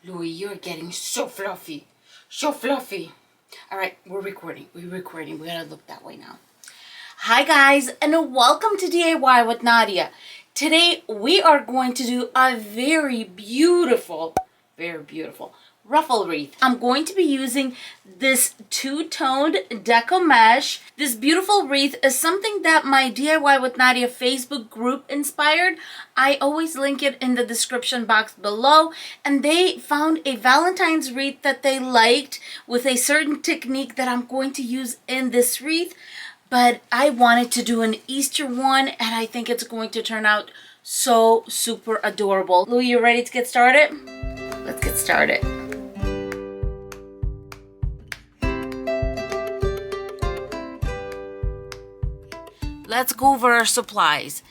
Louie, you're getting so fluffy. So fluffy. All right, we're recording. We're recording. We gotta look that way now. Hi guys, and welcome to DIY with Nadia. Today we are going to do a very beautiful ruffle wreath. I'm going to be using this two-toned deco mesh. This beautiful wreath is something that my DIY with Nadia Facebook group inspired. I always link it in the description box below, and they found a Valentine's wreath that they liked with a certain technique that I'm going to use in this wreath. But I wanted to do an Easter one, and I think it's going to turn out so super adorable. Louie, you ready to get started? Let's get started. Let's go over our supplies.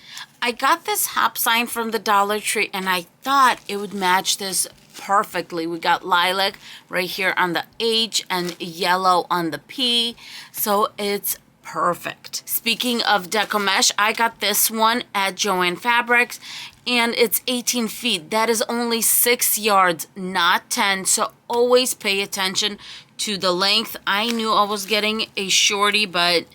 I got this hop sign from the Dollar Tree, and I thought it would match this perfectly. We got lilac right here on the H and yellow on the P, so it's perfect. Speaking of deco mesh, I got this one at Joann Fabrics, and it's 18 feet. That is only 6 yards, not 10, so always pay attention to the length. I knew I was getting a shorty, but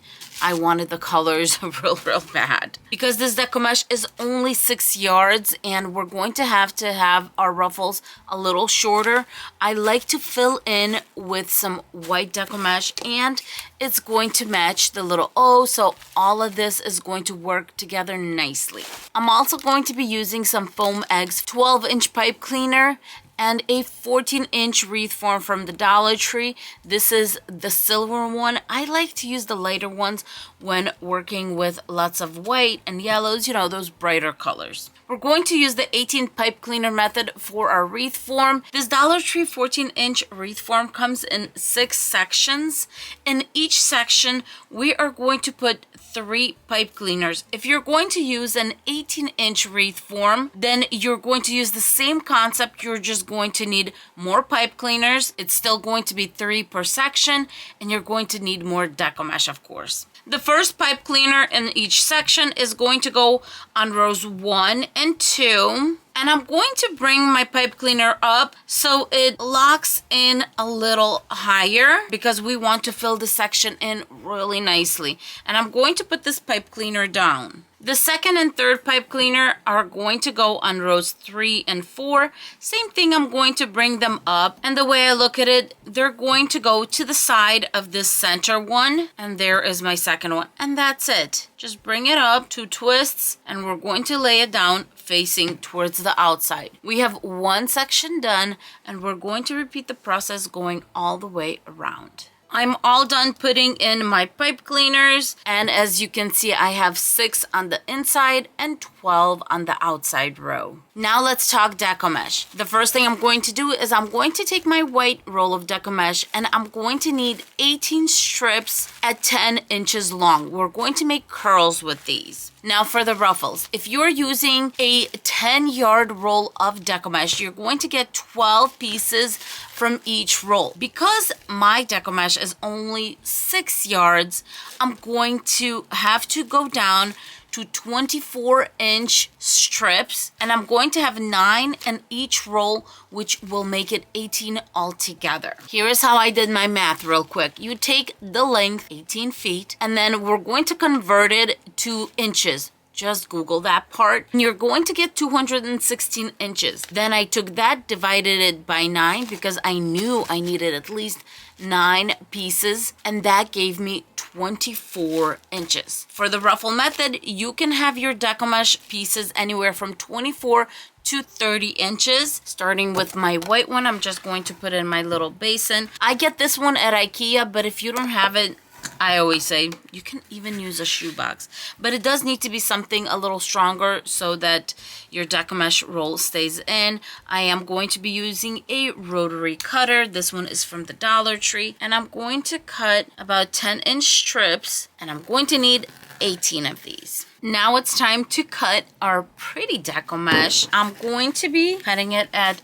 I wanted the colors real bad. Because this deco mesh is only 6 yards and we're going to have our ruffles a little shorter, I like to fill in with some white deco mesh, and it's going to match the little O, so all of this is going to work together nicely. I'm also going to be using some foam eggs, 12-inch pipe cleaner, and a 14-inch wreath form from the Dollar Tree. This is the silver one. I like to use the lighter ones when working with lots of white and yellows, you know, those brighter colors. We're going to use the 18 pipe cleaner method for our wreath form. This Dollar Tree 14-inch wreath form comes in 6 sections. In each section, we are going to put 3 pipe cleaners. If you're going to use an 18-inch wreath form, then you're going to use the same concept. You're just going to need more pipe cleaners. It's still going to be 3 per section, and you're going to need more deco mesh, of course. The first pipe cleaner in each section is going to go on rows 1 and 2. And I'm going to bring my pipe cleaner up so it locks in a little higher because we want to fill the section in really nicely. And I'm going to put this pipe cleaner down. The second and third pipe cleaner are going to go on rows 3 and 4. Same thing, I'm going to bring them up. And the way I look at it, they're going to go to the side of this center one. And there is my second one. And that's it. Just bring it up, 2 twists, and we're going to lay it down facing towards the outside. We have 1 section done, and we're going to repeat the process going all the way around. I'm all done putting in my pipe cleaners, and as you can see, I have 6 on the inside and 12 on the outside row. Now let's talk deco mesh. The first thing I'm going to do is I'm going to take my white roll of deco mesh, and I'm going to need 18 strips at 10 inches long. We're going to make curls with these. Now for the ruffles, if you're using a 10-yard roll of deco mesh, you're going to get 12 pieces from each roll. Because my deco mesh is only 6 yards, I'm going to have to go down to 24-inch strips, and I'm going to have 9 in each roll, which will make it 18 altogether. Here is how I did my math real quick. You take the length, 18 feet, and then we're going to convert it to inches. Just Google that part. And you're going to get 216 inches. Then I took that, divided it by 9 because I knew I needed at least 9 pieces, and that gave me 24 inches. For the ruffle method, you can have your deco mesh pieces anywhere from 24 to 30 inches. Starting with my white one, I'm just going to put in my little basin. I get this one at IKEA, but if you don't have it, I always say you can even use a shoebox, but it does need to be something a little stronger so that your deco mesh roll stays in. I am going to be using a rotary cutter. This one is from the Dollar Tree, and I'm going to cut about 10-inch strips, and I'm going to need 18 of these. Now it's time to cut our pretty deco mesh. I'm going to be cutting it at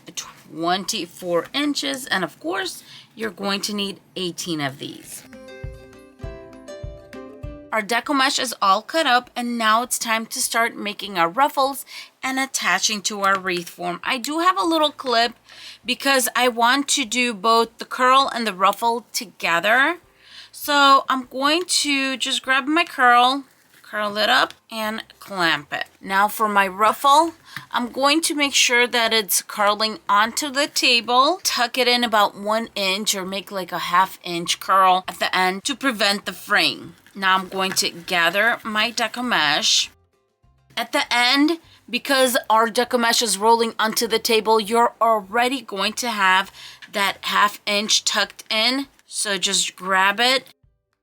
24 inches, and of course, you're going to need 18 of these. Our deco mesh is all cut up, and now it's time to start making our ruffles and attaching to our wreath form. I do have a little clip because I want to do both the curl and the ruffle together. So I'm going to just grab my curl it up, and clamp it. Now for my ruffle, I'm going to make sure that it's curling onto the table. Tuck it in about 1 inch or make like a 1/2 inch curl at the end to prevent the fraying. Now I'm going to gather my deco mesh. At the end, because our deco mesh is rolling onto the table, you're already going to have that 1/2 inch tucked in. So just grab it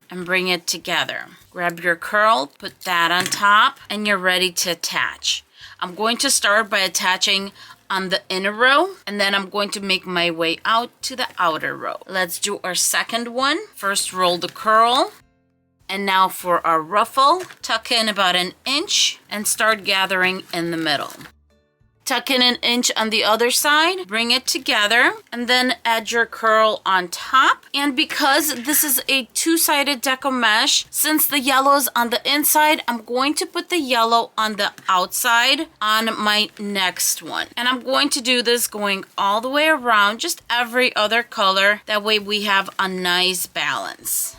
and bring it together. Grab your curl, put that on top, and you're ready to attach. I'm going to start by attaching on the inner row, and then I'm going to make my way out to the outer row. Let's do our second one. First, roll the curl. And now for our ruffle, tuck in about 1 inch and start gathering in the middle. Tuck in 1 inch on the other side, bring it together, and then add your curl on top. And because this is a two-sided deco mesh, since the yellow is on the inside, I'm going to put the yellow on the outside on my next one. And I'm going to do this going all the way around, just every other color. That way we have a nice balance.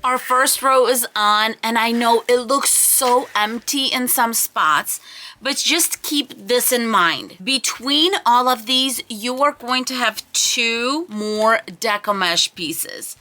Our first row is on, and I know it looks so empty in some spots, but just keep this in mind. Between all of these, you are going to have 2 more deco mesh pieces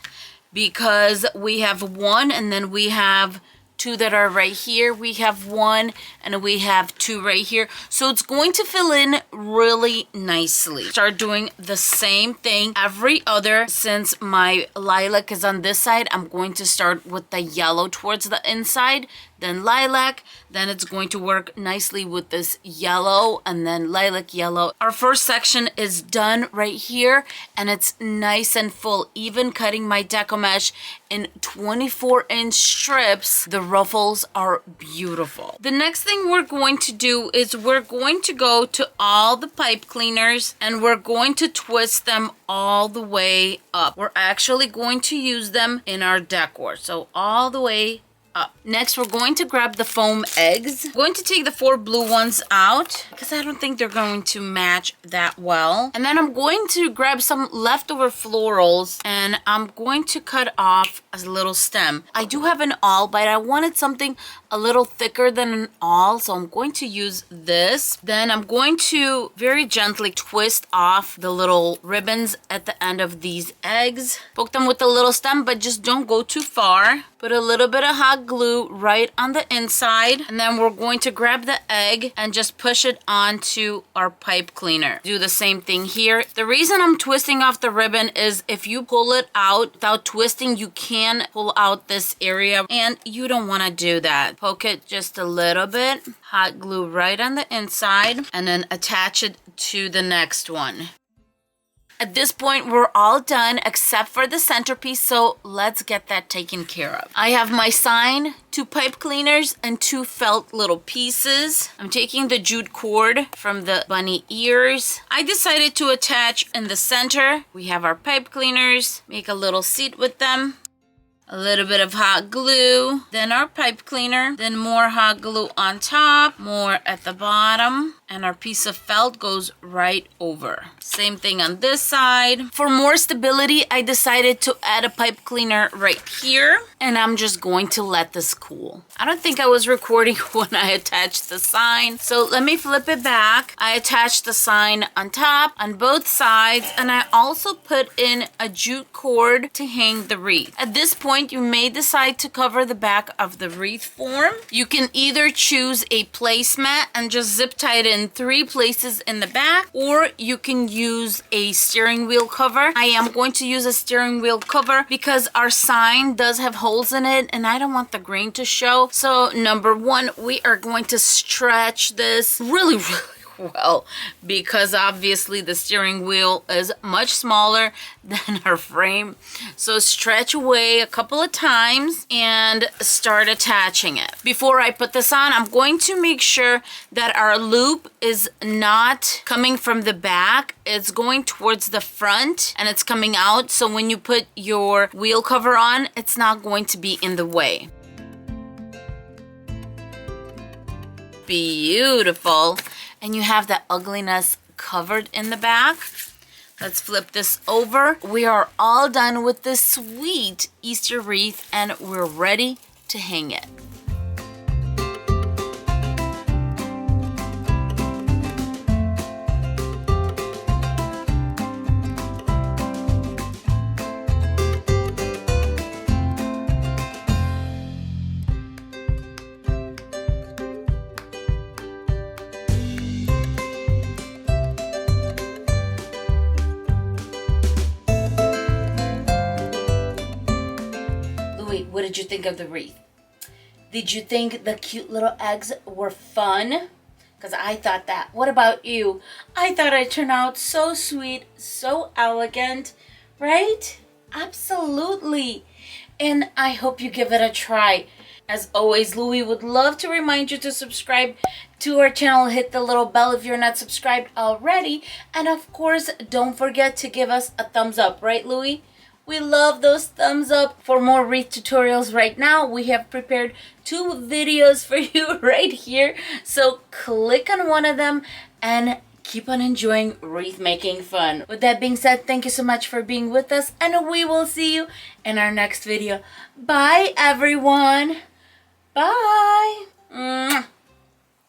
because we have 1 and then we have 2 that are right here. We have 1 and we have 2 right here. So it's going to fill in really nicely. Start doing the same thing every other. Since my lilac is on this side, I'm going to start with the yellow towards the inside, then lilac, then it's going to work nicely with this yellow and then lilac yellow. Our first section is done right here, and it's nice and full. Even cutting my deco mesh in 24-inch strips, the ruffles are beautiful. The next thing we're going to do is we're going to go to all the pipe cleaners and we're going to twist them all the way up. We're actually going to use them in our decor, so all the way up. Next, we're going to grab the foam eggs. I'm going to take the 4 blue ones out because I don't think they're going to match that well. And then I'm going to grab some leftover florals and I'm going to cut off a little stem. I do have an awl, but I wanted something a little thicker than an awl, so I'm going to use this. Then I'm going to very gently twist off the little ribbons at the end of these eggs. Poke them with a little stem, but just don't go too far. Put a little bit of hot glue right on the inside, and then we're going to grab the egg and just push it onto our pipe cleaner. Do the same thing here. The reason I'm twisting off the ribbon is if you pull it out without twisting, you can pull out this area, and you don't want to do that. Poke it just a little bit, hot glue right on the inside, and then attach it to the next one. At this point, we're all done except for the centerpiece, so let's get that taken care of. I have my sign, 2 pipe cleaners, and 2 felt little pieces. I'm taking the jute cord from the bunny ears. I decided to attach in the center. We have our pipe cleaners, make a little seat with them. A little bit of hot glue, then our pipe cleaner, then more hot glue on top, more at the bottom, and our piece of felt goes right over. Same thing on this side. For more stability, I decided to add a pipe cleaner right here, and I'm just going to let this cool. I don't think I was recording when I attached the sign, so let me flip it back. I attached the sign on top, on both sides, and I also put in a jute cord to hang the wreath. At this point, you may decide to cover the back of the wreath form. You can either choose a placemat and just zip tie it in 3 places in the back, or you can use a steering wheel cover. I am going to use a steering wheel cover because our sign does have holes in it and I don't want the grain to show. So number 1, we are going to stretch this really Well, because obviously the steering wheel is much smaller than her frame. So stretch away a couple of times and start attaching it. Before I put this on, I'm going to make sure that our loop is not coming from the back. It's going towards the front and it's coming out. So when you put your wheel cover on, it's not going to be in the way. Beautiful. And you have that ugliness covered in the back. Let's flip this over. We are all done with this sweet Easter wreath and we're ready to hang it. What did you think of the wreath? Did you think the cute little eggs were fun? Because I thought that. What about you? I thought it turned out so sweet, so elegant, right? Absolutely. And I hope you give it a try. As always, Louie would love to remind you to subscribe to our channel. Hit the little bell if you're not subscribed already. And of course, don't forget to give us a thumbs up, right, Louie? We love those thumbs up. For more wreath tutorials right now, we have prepared 2 videos for you right here. So click on one of them and keep on enjoying wreath making fun. With that being said, thank you so much for being with us and we will see you in our next video. Bye everyone. Bye. Mwah.